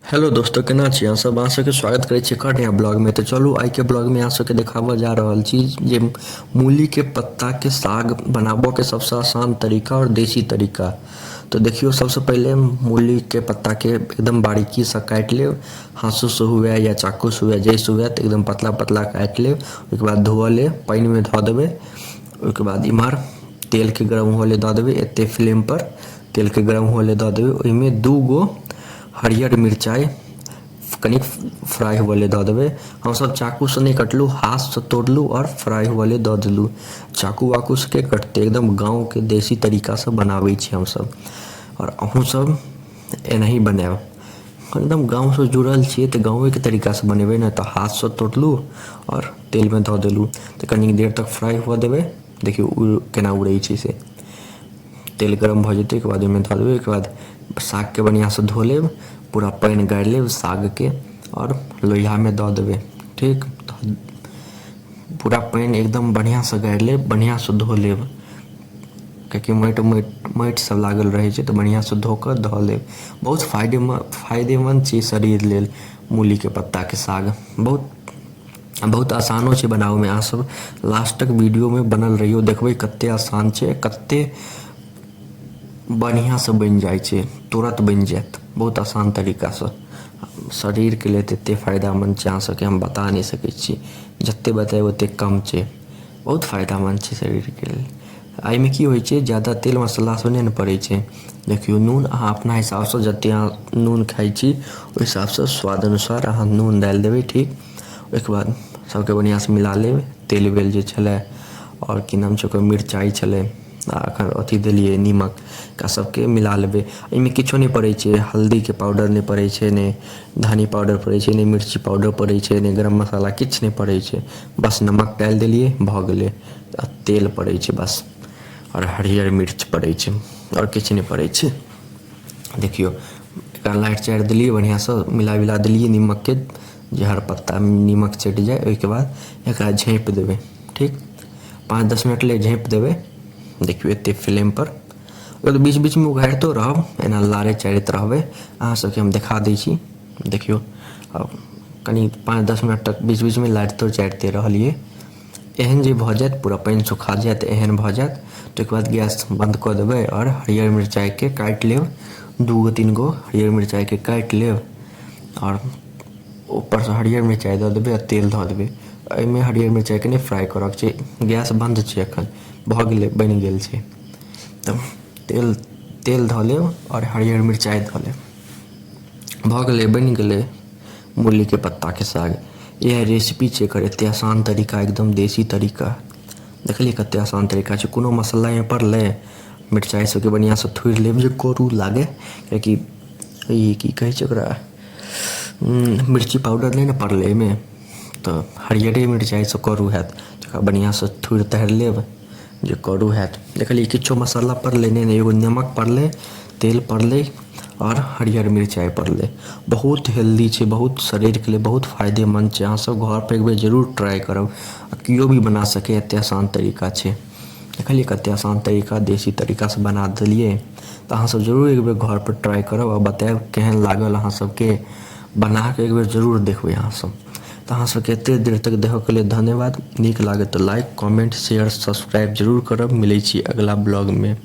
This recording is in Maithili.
हेलो दोस्तों, केना छी अहाँ सब? अहाँ सबके स्वागत करै छी नया ब्लॉग में। तो चलू आई के ब्लॉग में अहाँ सबके देखाबऽ जा रहल छी जे मूली के पत्ता के साग बनाबो के सबसे आसान तरीका और देसी तरीका। तो देखियो, सबसे पहले मूली के पत्ता के एकदम बारीकी से काटि लेब, हाँसू से हुए या चाकू से हुए, जैसे हुए तो एकदम पतला पतला काटि लेब। ओहिके बाद धो ले, पानि में धो देबै। ओहिके बाद इम्हर तेल के गरम होले दऽ देबै, एते फ्लेम पर तेल के गरम होले दऽ देबै। ओहिमे 2 गो हरियर मिरचाई कनिक फ्राई होले दऽ देबै। हमसब चाकू से नहीं कटलू, हाथ से तोड़लू और फ्राई होले दऽ देलू। चाकू वाकू से के कटते, एकदम गाँव के देसी तरीका से बनाबै छी हमसब। और अहूँ सब एनाही बनाएब, एकदम गाँव से जुड़ल छियै तो गाँवे के तरीका से बनेबै ना। तो हाथ से तोड़लू और तेल में धऽ देलू, तो कनी देर तक फ्राई हुआ देबै। देखियो केना उड़ै छै से। तेल गरम भऽ जेतै के बाद ओहिमे धऽ देबै। ओहिके बाद साग के बढ़िया से धो लेब, पूरा पानि गाड़ि लेब साग के और लोहिया में दऽ देबै। ठीक, पूरा पानि एकदम बढ़िया से गाड़ि लेब, बढ़िया से धो लेब, कियाकि माटि सब लागल रहै छै। तो बढ़िया से धो कऽ धऽ लेब। बहुत फायदेमंद छै शरीर लेल मूली के पत्ता के साग। बहुत आसानो छै बनाबऽ में। अहाँ सब लास्ट तक वीडियो में बनल रहियो, देखबै कते आसान छै, कते बढ़िया से बनि जाइ छै, तुरंत बनि जायत बहुत आसान तरीका से। शरीर के लिए एते फायदामंद छै, अहाँ सबके हम बता नहीं सकै छी। जते बताएब ओते कम छै, बहुत फायदामंद छै शरीर के लेल। एहि में की होइ छै, ज्यादा तेल मसाला सब नहीं ने पड़ै छै। देखियो, नून अहाँ अपना हिसाब से जते अहाँ नून खाइ छी ओहि हिसाब से स्वाद अनुसार अहाँ नून डालि देबै। ठीक, ओहिके बाद सबके बढ़िया से मिला लेब। तेल वेल जे छलै और की नाम छै ओकर मिरचाई छलै आ एखन अथी देलियै नीमक का सबके मिला लेबै। एहिमे किछो नहीं पड़ै छै, हल्दी के पाउडर नहीं पड़ै छै, ने धनी पाउडर पड़ै छै, ने मिर्ची पाउडर पड़ै छै, ने गरम मसाला, किछु नहीं पड़ै छै। बस नमक डालि देलियै, भऽ गेलै। आ तेल पड़ै छै बस, और हरियर मिर्च पड़ै छै, और किछु नहीं पड़ै छै। देखियो, एकरा लाइट चारि देलियै, बढ़िया से मिला देलियै नीमक के, जे हर पत्ता में नीमक चटि जाए। ओहिके बाद एकरा झाँपि देबै। ठीक, 5-10 मिनट लेल झाँपि देबै। देखियो एते फ्लेम पर। ओकर बीच बीच में उघारितो रहब, एना लारे चारैत रहबै। अहाँ सबके हम देखा दै छी। देखियो, अब कनी 5-10 मिनट तक बीच बीच में लारितो चारिते रहलियै। एहन जे भऽ जायत, पूरा पानि सुखा जायत, एहन भऽ जायत, तो ओहिके बाद गैस बंद कऽ देबै और हरियर मिरचाई के काटि लेब। 2 गो 3 गो हरियर मिरचाई के काटि लेब और ऊपर से हरियर मिरचाई दऽ देबै और तेल धऽ देबै। एहिमे हरियर मिरचाई के नहीं फ्राई करऽ के छै, गैस बंद छै एखन, भऽ गेलै, बनि गेल छै। तब तेल धऽ लेब और हरियर मिरचाई धऽ लेब, भऽ गेलै, बनि गेलै मूली के पत्ता के साग। यह रेसिपी छै एकर, एते आसान तरीका, एकदम देसी तरीका। देखलियै कते आसान तरीका छै, कोनो मसाला में पड़लै। मिरचाई सबके बढ़िया से थोड़ि लेब जे करू लागे, कियाकि ई की कहै छै ओकरा, मिर्ची पाउडर नहीं ने पड़लै एहिमे, तो हरियरे मिरचाई से करू हैत। तो बढ़िया से थोड़ि तारि लेब जे करू हैत। देखलियै किछो मसाला पड़लै नहीं, एगो नमक पड़लै, तेल पड़लै और हरियर मिरचाई पड़लै। बहुत हेल्दी छै, बहुत शरीर के लिए बहुत फायदेमंद छै। अहाँ सब घर पर एक बेर जरूर ट्राई करब, केओ भी बना सके, एते आसान तरीका छै। देखलियै कते आसान तरीका, देसी तरीका से बना देलियै। तो अहाँ सब जरूर एक बेर घर पर ट्राई करब और बताएब केहन लागल अहाँ सबके। बना के एक बेर जरूर देखबै अहाँ सब। तो अहाँ सबके एते देर तक देखऽ के लिए धन्यवाद। नीक लागे तो लाइक, कमेंट, शेयर, सब्सक्राइब जरूर करब। मिलै छी अगला ब्लॉग में।